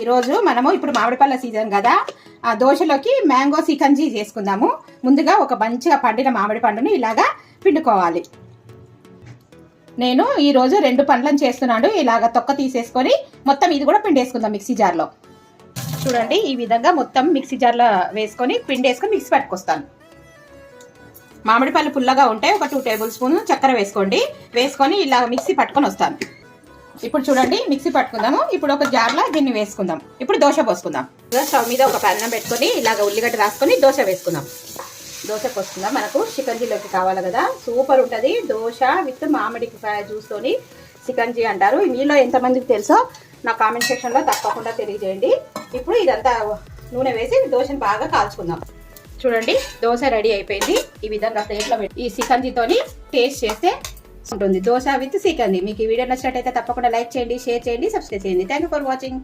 ఈరోజు మనము ఇప్పుడు మామిడి పళ్ళ సీజన్ కదా, ఆ దోశలోకి మ్యాంగో సికంజీ చేసుకుందాము. ముందుగా ఒక మంచిగా పండిన మామిడి పండుని ఇలాగా పిండుకోవాలి. నేను ఈరోజు 2 పండ్లను చేస్తున్నాను. ఇలాగ తొక్క తీసేసుకొని మొత్తం ఇది కూడా పిండేసుకుందాం మిక్సీ జార్లో. చూడండి, ఈ విధంగా మొత్తం మిక్సీ జార్లో వేసుకొని పిండేసుకొని మిక్సీ పట్టుకొస్తాను. మామిడి పళ్ళు పుల్లగా ఉంటే ఒక 2 టేబుల్ స్పూన్ చక్కెర వేసుకోండి. వేసుకొని ఇలా మిక్సీ పట్టుకొని వస్తాను. ఇప్పుడు చూడండి, మిక్సీ పట్టుకుందాము. ఇప్పుడు ఒక జార్లో దీన్ని వేసుకుందాం. ఇప్పుడు దోశ పోసుకుందాం. స్టవ్ మీద ఒక పన్నం పెట్టుకొని ఇలాగ ఉల్లిగడ్డ రాసుకొని దోశ వేసుకుందాం. దోశ పోసుకుందాం. మనకు చికంజీలోకి కావాలి కదా, సూపర్ ఉంటుంది. దోశ విత్ మామిడికాయ జ్యూస్తోని చికంజీ అంటారు. మీలో ఎంతమందికి తెలుసో నా కామెంట్ సెక్షన్లో తప్పకుండా తెలియజేయండి. ఇప్పుడు ఇదంతా నూనె వేసి దోశను బాగా కాల్చుకుందాం. చూడండి, దోశ రెడీ అయిపోయింది. ఈ విధంగా ప్లేట్లో పెట్టి ఈ చికంజీతోని టేస్ట్ చేస్తే ఉంటుంది. దోశ విత్ చికంజీ. మీకు ఈ వీడియో నచ్చినట్టయితే తప్పకుండా లైక్ చేయండి, షేర్ చేయండి, సబ్స్క్రైబ్ చేయండి. Thank you for watching.